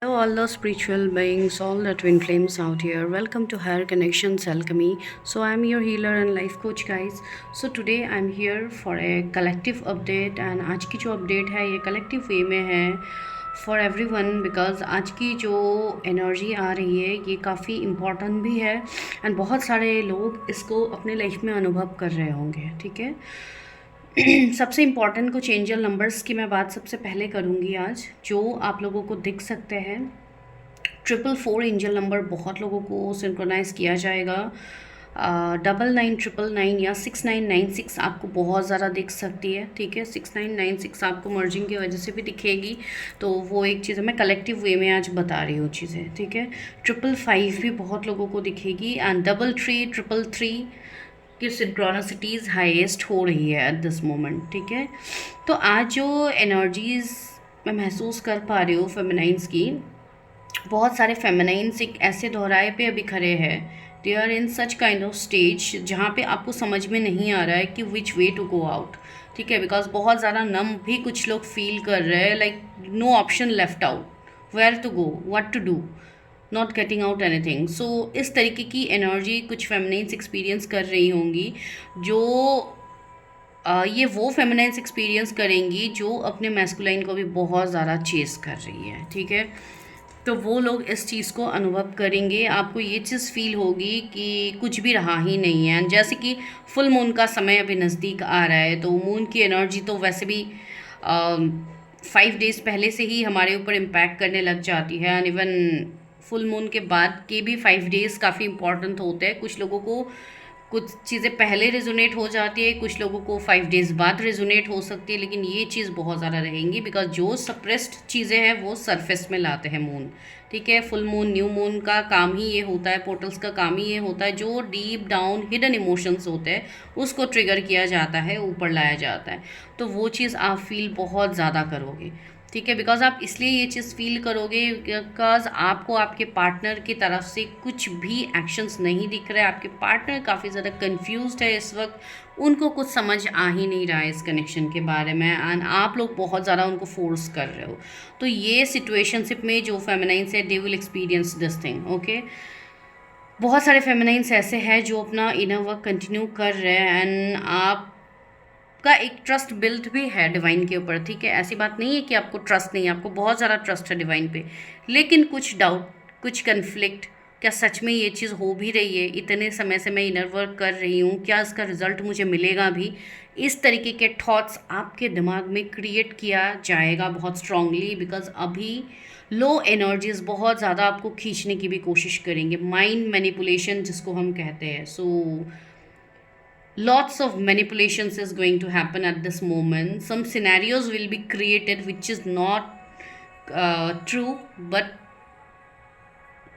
Hello, all the spiritual beings, all the twin flames out here. Welcome to Higher Connections Alchemy. So, I'm your healer and life coach, guys. So, today I'm here for a collective update, and आज की जो update है ये collective way में है for everyone because आज की जो energy आ रही है ये काफ़ी important भी है and बहुत सारे लोग इसको अपने लाइफ में अनुभव कर रहे होंगे, ठीक है। सबसे इम्पॉर्टेंट कुछ एंजल नंबर्स की मैं बात सबसे पहले करूँगी आज, जो आप लोगों को दिख सकते हैं। 444 एंजल नंबर बहुत लोगों को सिंक्रोनाइज़ किया जाएगा। 9999 या 6996 आपको बहुत ज़्यादा दिख सकती है, ठीक है। 6996 आपको मर्जिंग की वजह से भी दिखेगी, तो वो एक चीज़ है। मैं कलेक्टिव वे में आज बता रही हूँ चीज़ें, ठीक है। 555 भी बहुत लोगों को दिखेगी एंड 3333 कि सिंक्रोनिसिटीज़ हाईएस्ट हो रही है एट दिस मोमेंट, ठीक है। तो आज जो एनर्जीज़ मैं महसूस कर पा रही हूँ फेमिनाइंस की, बहुत सारे फेमिनाइंस एक ऐसे दोहराए पे अभी खड़े हैं। They are in such kind of stage जहाँ पे आपको समझ में नहीं आ रहा है कि विच वे टू गो आउट, ठीक है। बिकॉज बहुत ज़्यादा नम भी कुछ लोग फील कर रहे हैं, like no option left out, where to go, what to do, not getting out anything. So इस तरीके की एनर्जी कुछ फेमिनाइंस एक्सपीरियंस कर रही होंगी, जो ये वो फेमिनाइंस एक्सपीरियंस करेंगी जो अपने मैस्कुलाइन को भी बहुत ज़्यादा चेस कर रही है, ठीक है। तो वो लोग इस चीज़ को अनुभव करेंगे। आपको ये चीज़ फील होगी कि कुछ भी रहा ही नहीं है। जैसे कि फुल मून का समय अभी नज़दीक आ रहा है, तो मून की एनर्जी तो वैसे भी 5 डेज़ पहले से ही हमारे ऊपर इम्पैक्ट करने लग जाती है एंड इवन फुल मून के बाद के भी 5 डेज़ काफ़ी इंपॉर्टेंट होते हैं। कुछ लोगों को कुछ चीज़ें पहले रेजोनेट हो जाती है, कुछ लोगों को 5 डेज़ बाद रेजोनेट हो सकती है, लेकिन ये चीज़ बहुत ज़्यादा रहेंगी बिकॉज जो सप्रेस्ड चीज़ें हैं वो सरफेस में लाते हैं मून, ठीक है। फुल मून, न्यू मून का काम ही ये होता है, पोर्टल्स का काम ही ये होता है, जो डीप डाउन हिडन इमोशंस होते हैं उसको ट्रिगर किया जाता है, ऊपर लाया जाता है। तो वो चीज़ आप फील बहुत ज़्यादा करोगे, ठीक है। बिकॉज आप इसलिए ये चीज़ फील करोगे बिकॉज आपको आपके पार्टनर की तरफ से कुछ भी एक्शंस नहीं दिख रहे। आपके पार्टनर काफ़ी ज़्यादा कंफ्यूज्ड है इस वक्त, उनको कुछ समझ आ ही नहीं रहा है इस कनेक्शन के बारे में एंड आप लोग बहुत ज़्यादा उनको फोर्स कर रहे हो। तो ये सिचुएशनशिप में जो फेमिनाइंस है, they will experience this thing, okay. बहुत सारे फेमिनाइंस ऐसे हैं जो अपना इनर वर्क कंटिन्यू कर रहे हैं एंड आप का एक ट्रस्ट बिल्ट भी है डिवाइन के ऊपर, ठीक है। ऐसी बात नहीं है कि आपको ट्रस्ट नहीं है, आपको बहुत ज़्यादा ट्रस्ट है डिवाइन पे, लेकिन कुछ डाउट, कुछ कन्फ्लिक्ट, क्या सच में ये चीज़ हो भी रही है, इतने समय से मैं इनर वर्क कर रही हूँ, क्या इसका रिजल्ट मुझे मिलेगा भी, इस तरीके के थॉट्स आपके दिमाग में क्रिएट किया जाएगा बहुत स्ट्रांगली। बिकॉज अभी लो एनर्जीज बहुत ज़्यादा आपको खींचने की भी कोशिश करेंगे, माइंड मैनिपुलेशन जिसको हम कहते हैं। सो lots of manipulations is going to happen at this moment. Some scenarios will be created which is not true, but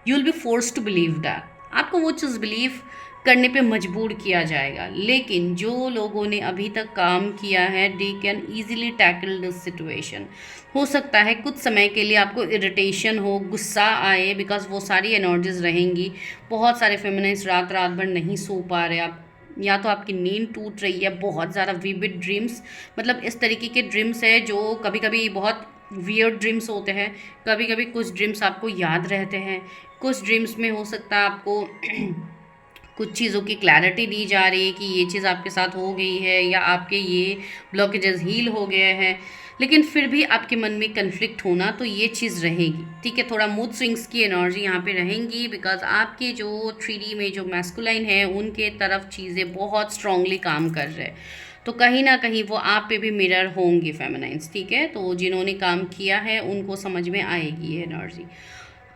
you will be forced to believe that. आपको वो चीज़ बिलीव करने पे मजबूर किया जाएगा। लेकिन जो लोगों ने अभी तक काम किया है, they can easily tackle this situation. हो सकता है कुछ समय के लिए आपको इरिटेशन हो, गुस्सा आए, बिकॉज वो सारी एनर्जीज रहेंगी। बहुत सारे फेमिनाइंस रात रात भर नहीं सो पा रहे, आप या तो आपकी नींद टूट रही है, बहुत ज़्यादा विविड ड्रीम्स, मतलब इस तरीके के ड्रीम्स है जो कभी कभी बहुत वियर्ड ड्रीम्स होते हैं, कभी कभी कुछ ड्रीम्स आपको याद रहते हैं, कुछ ड्रीम्स में हो सकता है आपको कुछ चीज़ों की क्लैरिटी दी जा रही है कि ये चीज़ आपके साथ हो गई है या आपके ये ब्लॉकेजेस हील हो गए हैं, लेकिन फिर भी आपके मन में कन्फ्लिक्ट होना, तो ये चीज़ रहेगी, ठीक है। थोड़ा मूड स्विंग्स की एनर्जी यहाँ पे रहेंगी बिकॉज आपके जो 3D में जो मैस्कुलाइन है उनके तरफ चीज़ें बहुत स्ट्रांगली काम कर रहे हैं, तो कहीं ना कहीं वो आप पे भी मिरर होंगे फेमिनाइंस, ठीक है। तो जिन्होंने काम किया है उनको समझ में आएगी ये एनर्जी।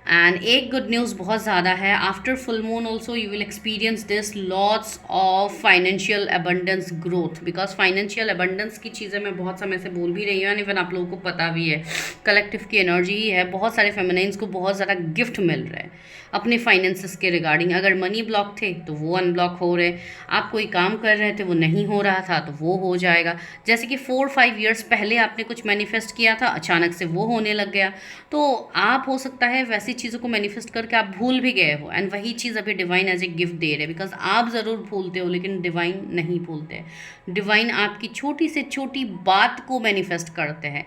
एंड एक गुड न्यूज़ बहुत ज़्यादा है, after full moon also you will experience this lots of financial abundance growth. Because financial abundance की चीज़ें मैं बहुत समय से बोल भी रही हूँ, इवन आप लोगों को पता भी है, कलेक्टिव की एनर्जी ही है। बहुत सारे फेमिनाइंस को बहुत ज़्यादा गिफ्ट मिल रहा है अपने फाइनेंसेस के रिगार्डिंग। अगर मनी ब्लॉक थे तो वो अनब्लॉक हो रहे, आप कोई काम कर रहे थे वो नहीं हो रहा था तो वो हो जाएगा। जैसे कि 4-5 ईयर्स पहले आपने कुछ मैनिफेस्ट किया था, अचानक से वो होने लग गया। तो आप हो सकता है वैसी चीज़ों को मैनिफेस्ट करके आप भूल भी गए हो एंड वही चीज़ अभी डिवाइन एज ए गिफ्ट दे रहे हैं। बिकॉज आप ज़रूर भूलते हो लेकिन डिवाइन नहीं भूलते। डिवाइन आपकी छोटी से छोटी बात को मैनिफेस्ट करते हैं।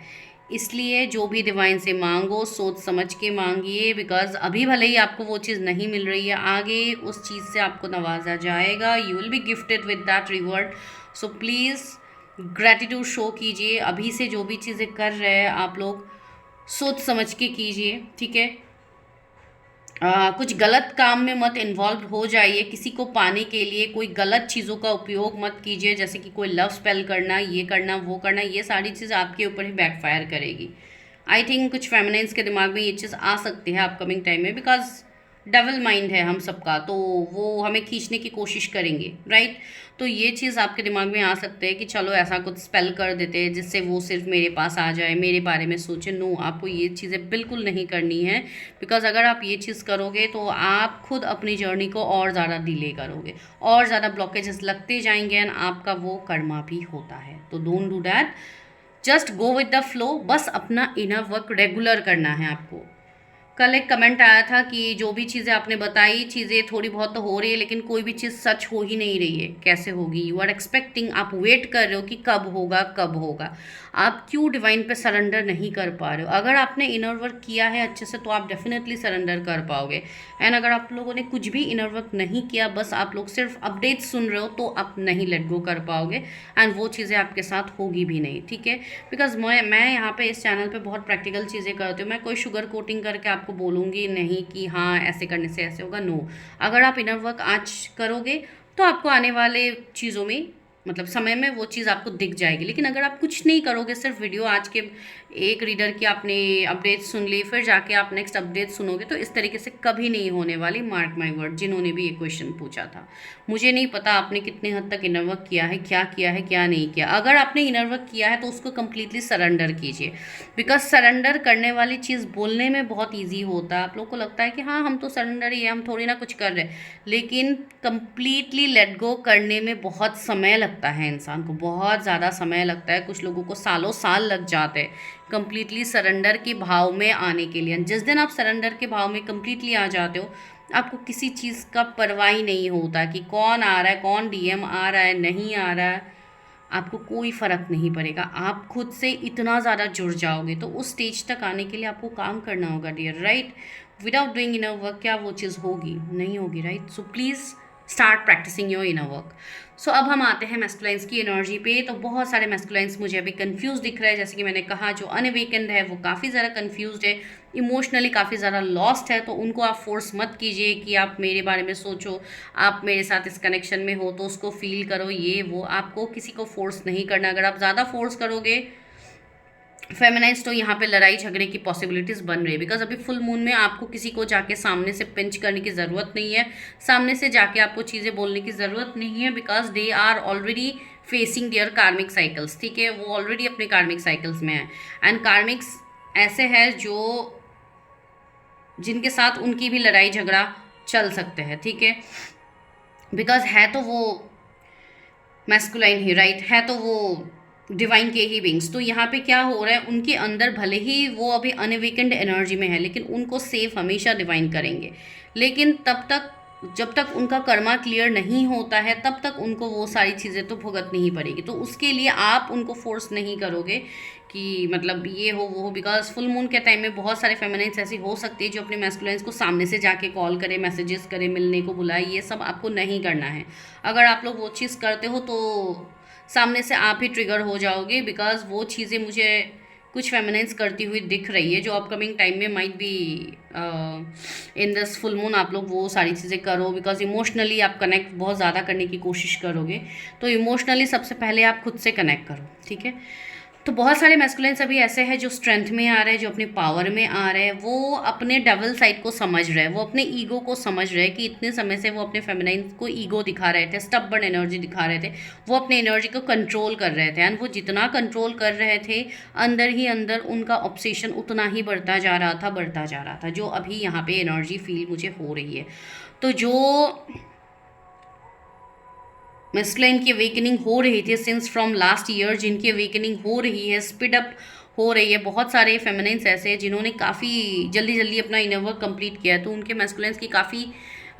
इसलिए जो भी डिवाइन से मांगो सोच समझ के मांगिए, बिकॉज अभी भले ही आपको वो चीज़ नहीं मिल रही है, आगे उस चीज़ से आपको नवाजा जाएगा, you will be gifted with that reward. So please gratitude show कीजिए, अभी से जो भी चीज़ें कर रहे हैं आप लोग सोच समझ के कीजिए, ठीक है। कुछ गलत काम में मत इन्वॉल्व हो जाइए, किसी को पाने के लिए कोई गलत चीज़ों का उपयोग मत कीजिए, जैसे कि कोई लव स्पेल करना, ये करना वो करना, ये सारी चीज़ आपके ऊपर ही बैकफायर करेगी। आई थिंक कुछ फेमिनाइंस के दिमाग में ये चीज़ आ सकती है अपकमिंग टाइम में, बिकॉज डबल माइंड है हम सबका, तो वो हमें खींचने की कोशिश करेंगे, राइट। तो ये चीज़ आपके दिमाग में आ सकते हैं कि चलो ऐसा कुछ स्पेल कर देते हैं जिससे वो सिर्फ मेरे पास आ जाए, मेरे बारे में सोचे। नो, आपको ये चीज़ें बिल्कुल नहीं करनी है, बिकॉज अगर आप ये चीज़ करोगे तो आप खुद अपनी जर्नी को और ज़्यादा डिले करोगे, और ज़्यादा ब्लॉकेजेस लगते जाएंगे, एंड आपका वो कर्मा भी होता है। तो don't do that, just go with the flow, बस अपना इनर वर्क रेगुलर करना है आपको। कल एक कमेंट आया था कि जो भी चीज़ें आपने बताई, चीज़ें थोड़ी बहुत तो हो रही है, लेकिन कोई भी चीज़ सच हो ही नहीं रही है, कैसे होगी? यू आर एक्सपेक्टिंग, आप वेट कर रहे हो कि कब होगा कब होगा। आप क्यों डिवाइन पे सरेंडर नहीं कर पा रहे हो? अगर आपने इनर वर्क किया है अच्छे से तो आप डेफिनेटली सरेंडर कर पाओगे, एंड अगर आप लोगों ने कुछ भी इनर वर्क नहीं किया, बस आप लोग सिर्फ अपडेट सुन रहे हो, तो आप नहीं लेट गो कर पाओगे, एंड वो चीज़ें आपके साथ होगी भी नहीं, ठीक है। बिकॉज मैं यहाँ पे इस चैनल पे बहुत प्रैक्टिकल चीज़ें करती हूँ, मैं कोई शुगर कोटिंग करके आपको बोलूँगी नहीं कि हाँ ऐसे करने से ऐसे होगा। नो, अगर आप इनर वर्क आज करोगे तो आपको आने वाले चीज़ों में, मतलब समय में, वो चीज़ आपको दिख जाएगी। लेकिन अगर आप कुछ नहीं करोगे, सिर्फ वीडियो आज के एक रीडर की आपने अपडेट सुन ली, फिर जाके आप नेक्स्ट अपडेट सुनोगे, तो इस तरीके से कभी नहीं होने वाली, मार्क माई वर्ड। जिन्होंने भी ये क्वेश्चन पूछा था, मुझे नहीं पता आपने कितने हद तक इनर वर्क किया है, क्या नहीं किया। अगर आपने इनर वर्क किया है तो उसको कम्प्लीटली सरेंडर कीजिए, बिकॉज सरेंडर करने वाली चीज़ बोलने में बहुत ईजी होता है। आप लोग को लगता है कि हाँ हम तो सरेंडर ही है, हम थोड़ी ना कुछ कर रहे हैं, लेकिन कम्प्लीटली लेट गो करने में बहुत समय लगता है, इंसान को बहुत ज़्यादा समय लगता है। कुछ लोगों को सालों साल लग जाते हैं कम्प्लीटली सरेंडर के भाव में आने के लिए। जिस दिन आप सरेंडर के भाव में कम्प्लीटली आ जाते हो, आपको किसी चीज़ का परवाह ही नहीं होता कि कौन आ रहा है, कौन डीएम आ रहा है, नहीं आ रहा है, आपको कोई फ़र्क नहीं पड़ेगा। आप खुद से इतना ज़्यादा जुड़ जाओगे, तो उस स्टेज तक आने के लिए आपको काम करना होगा dear, right. Without doing inner work क्या वो चीज़ होगी? नहीं होगी, right. So please start practicing your inner work. So अब हम आते हैं मैस्कुलाइंस की एनर्जी पे। तो बहुत सारे मैस्कुलाइंस मुझे अभी कंफ्यूज दिख रहे हैं, जैसे कि मैंने कहा जो अनअवेकेंड है वो काफ़ी ज़्यादा कंफ्यूज्ड है, इमोशनली काफ़ी ज़्यादा लॉस्ट है। तो उनको आप फोर्स मत कीजिए कि आप मेरे बारे में सोचो, आप मेरे साथ इस कनेक्शन में हो तो उसको फील करो, ये वो आपको किसी को फोर्स नहीं करना। अगर आप ज़्यादा फोर्स करोगे फेमिनाइज, तो यहाँ पे लड़ाई झगड़े की पॉसिबिलिटीज़ बन रही है। बिकॉज अभी फुल मून में आपको किसी को जाके सामने से पिंच करने की ज़रूरत नहीं है, सामने से जाके आपको चीज़ें बोलने की ज़रूरत नहीं है, because they are already facing their karmic cycles, ठीक है। वो ऑलरेडी अपने कार्मिक साइकिल्स में है, एंड कार्मिक्स ऐसे है जो जिनके साथ उनकी भी लड़ाई झगड़ा चल सकते हैं, ठीक है। बिकॉज है तो वो मैस्कुलाइन ही, राइट, है तो वो डिवाइन के ही विंग्स। तो यहाँ पे क्या हो रहा है, उनके अंदर भले ही वो अभी अनअवेकेंड एनर्जी में है, लेकिन उनको सेफ हमेशा डिवाइन करेंगे। लेकिन तब तक, जब तक उनका कर्मा क्लियर नहीं होता है, तब तक उनको वो सारी चीज़ें तो भुगतनी ही पड़ेगी। तो उसके लिए आप उनको फोर्स नहीं करोगे कि मतलब ये हो वो हो, बिकॉज फुल मून के टाइम में बहुत सारे फेमिनाइन्स ऐसी हो सकती है जो अपने मैस्कुलाइंस को सामने से जाके कॉल करे, मैसेजेस करे, मिलने को बुलाए। ये सब आपको नहीं करना है। अगर आप लोग वो चीज़ करते हो तो सामने से आप ही ट्रिगर हो जाओगे, बिकॉज वो चीज़ें मुझे कुछ फेमिनाइन्स करती हुई दिख रही है, जो अपकमिंग टाइम में might be in this full moon आप लोग वो सारी चीज़ें करो, बिकॉज इमोशनली आप कनेक्ट बहुत ज़्यादा करने की कोशिश करोगे। तो इमोशनली सबसे पहले आप खुद से कनेक्ट करो, ठीक है। तो बहुत सारे मैस्कुलिन्स अभी ऐसे हैं जो स्ट्रेंथ में आ रहे हैं, जो अपने पावर में आ रहे हैं, वो अपने डबल साइड को समझ रहे हैं, वो अपने ईगो को समझ रहे हैं कि इतने समय से वो अपने फेमिनाइन को ईगो दिखा रहे थे, स्टबर्न एनर्जी दिखा रहे थे, वो अपने एनर्जी को कंट्रोल कर रहे थे, एंड वो जितना कंट्रोल कर रहे थे, अंदर ही अंदर उनका ऑब्सेशन उतना ही बढ़ता जा रहा था, जो अभी यहाँ पे एनर्जी फील मुझे हो रही है। तो जो मैस्कुलाइन की अवेकनिंग हो रही थी सिंस फ्रॉम लास्ट ईयर, जिनकी अवेकनिंग हो रही है, स्पीड अप हो रही है। बहुत सारे फेमिनाइन्स ऐसे हैं जिन्होंने काफ़ी जल्दी जल्दी अपना इनर वर्क कंप्लीट किया है, तो उनके मैस्कुलाइन्स की काफ़ी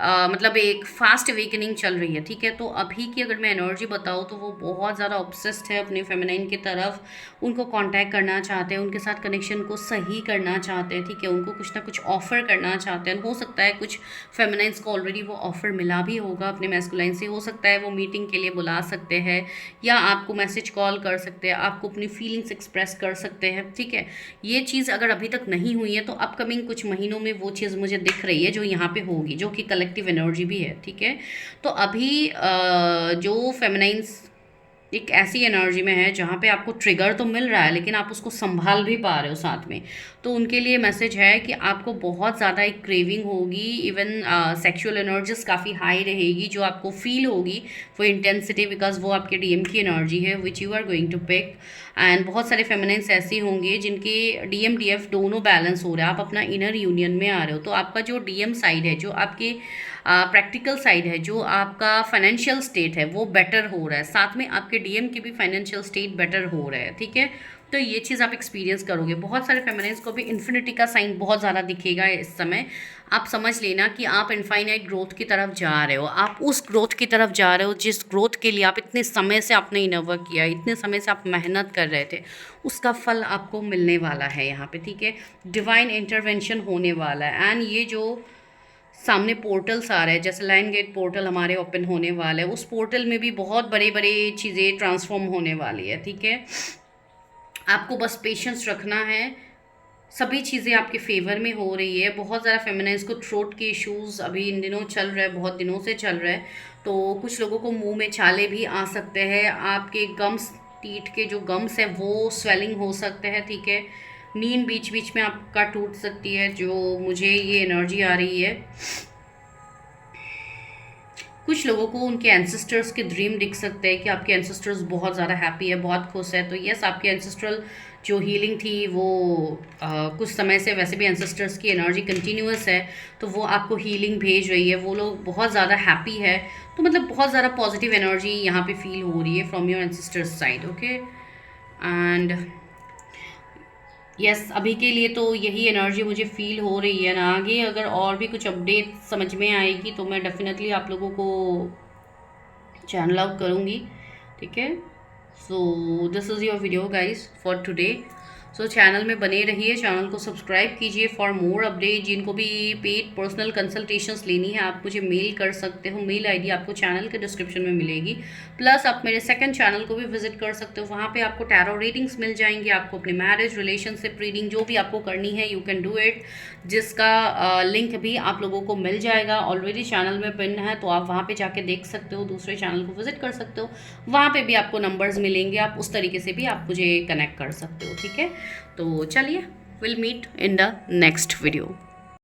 मतलब एक फास्ट अवेकनिंग चल रही है, ठीक है। तो अभी की अगर मैं एनर्जी बताऊँ तो वो बहुत ज़्यादा ऑब्सेस्ड है अपने फेमिनाइन की तरफ, उनको कांटेक्ट करना चाहते हैं, उनके साथ कनेक्शन को सही करना चाहते हैं, ठीक है। उनको कुछ ना कुछ ऑफ़र करना चाहते हैं। हो सकता है कुछ फेमिनाइंस को ऑलरेडी वो ऑफ़र मिला भी होगा अपने मैस्कुलाइन से, हो सकता है वो मीटिंग के लिए बुला सकते हैं या आपको मैसेज कॉल कर सकते हैं, आपको अपनी फीलिंग्स एक्सप्रेस कर सकते हैं, ठीक है। ये चीज़ अगर अभी तक नहीं हुई है तो अपकमिंग कुछ महीनों में वो चीज़ मुझे दिख रही है जो यहाँ पे होगी, जो कि कलेक्टिव एनर्जी भी है, ठीक है। तो अभी जो फेमिनाइंस एक ऐसी एनर्जी में है जहाँ पे आपको ट्रिगर तो मिल रहा है लेकिन आप उसको संभाल भी पा रहे हो साथ में, तो उनके लिए मैसेज है कि आपको बहुत ज़्यादा एक क्रेविंग होगी, इवन सेक्सुअल एनर्जीज काफ़ी हाई रहेगी जो आपको फील होगी वो इंटेंसिटी, बिकॉज वो आपके डीएम की एनर्जी है which you are going to pick. And बहुत सारे फेमिनाइंस ऐसे होंगे जिनके डीएम डीएफ दोनों बैलेंस हो रहा है, आप अपना इनर यूनियन में आ रहे हो, तो आपका जो डीएम साइड है, जो आपके प्रैक्टिकल साइड है, जो आपका फाइनेंशियल स्टेट है वो बेटर हो रहा है, साथ में आपके डीएम की भी फाइनेंशियल स्टेट बेटर हो रहा है, ठीक है। तो ये चीज़ आप एक्सपीरियंस करोगे। बहुत सारे फेमिनाइंस को भी इन्फिनिटी का साइन बहुत ज़्यादा दिखेगा इस समय। आप समझ लेना कि आप इनफाइनाइट ग्रोथ की तरफ जा रहे हो, आप उस ग्रोथ की तरफ जा रहे हो जिस ग्रोथ के लिए आप इतने समय से आपने इनर वर्क किया, इतने समय से आप मेहनत कर रहे थे, उसका फल आपको मिलने वाला है यहाँ पे, ठीक है। डिवाइन इंटरवेंशन होने वाला है। एंड ये जो सामने पोर्टल्स आ रहे हैं, जैसे लाइन गेट पोर्टल हमारे ओपन होने वाले हैं, उस पोर्टल में भी बहुत बड़े बड़े चीज़ें ट्रांसफॉर्म होने वाली है, ठीक है। आपको बस पेशेंस रखना है, सभी चीज़ें आपके फेवर में हो रही है। बहुत ज़्यादा फेमिनाइंस को थ्रोट के इश्यूज़ अभी इन दिनों चल रहा है, बहुत दिनों से चल रहा है, तो कुछ लोगों को मुंह में छाले भी आ सकते हैं, आपके गम्स, टीथ के जो गम्स है वो स्वेलिंग हो सकते हैं, ठीक है। नींद बीच बीच में आपका टूट सकती है, जो मुझे ये एनर्जी आ रही है। कुछ लोगों को उनके एंसेस्टर्स के ड्रीम दिख सकते हैं कि आपके एंसेस्टर्स बहुत ज़्यादा हैप्पी है, बहुत खुश है, तो यस, आपके एंसेस्ट्रल जो हीलिंग थी वो कुछ समय से वैसे भी एंसेस्टर्स की एनर्जी कंटिन्यूअस है, तो वो आपको हीलिंग भेज रही है, वो लोग बहुत ज़्यादा हैप्पी है, तो मतलब बहुत ज़्यादा पॉजिटिव एनर्जी यहाँ पे फील हो रही है from your ancestors side, okay. And yes, अभी के लिए तो यही एनर्जी मुझे फील हो रही है ना। आगे अगर और भी कुछ अपडेट समझ में आएगी तो मैं डेफिनेटली आप लोगों को चैनल आउट करूँगी, ठीक है। So this is your video guys for today. So channel में बने रहिए, चैनल को सब्सक्राइब कीजिए फॉर मोर अपडेट। जिनको भी पेड पर्सनल कंसल्टेशंस लेनी है आप मुझे मेल कर सकते हो, मेल आईडी आपको चैनल के डिस्क्रिप्शन में मिलेगी। प्लस आप मेरे सेकंड चैनल को भी विजिट कर सकते हो, वहाँ पे आपको टैरो रीडिंग्स मिल जाएंगी, आपको अपने मैरिज रिलेशनशिप रीडिंग जो भी आपको करनी है यू कैन डू इट, जिसका लिंक भी आप लोगों को मिल जाएगा, ऑलरेडी चैनल में पिन है, तो आप वहाँ पे जाके देख सकते हो, दूसरे चैनल को विजिट कर सकते हो, वहाँ पे भी आपको नंबर्स मिलेंगे, आप उस तरीके से भी आप मुझे कनेक्ट कर सकते हो, ठीक है। तो चलिए, will meet in the next video.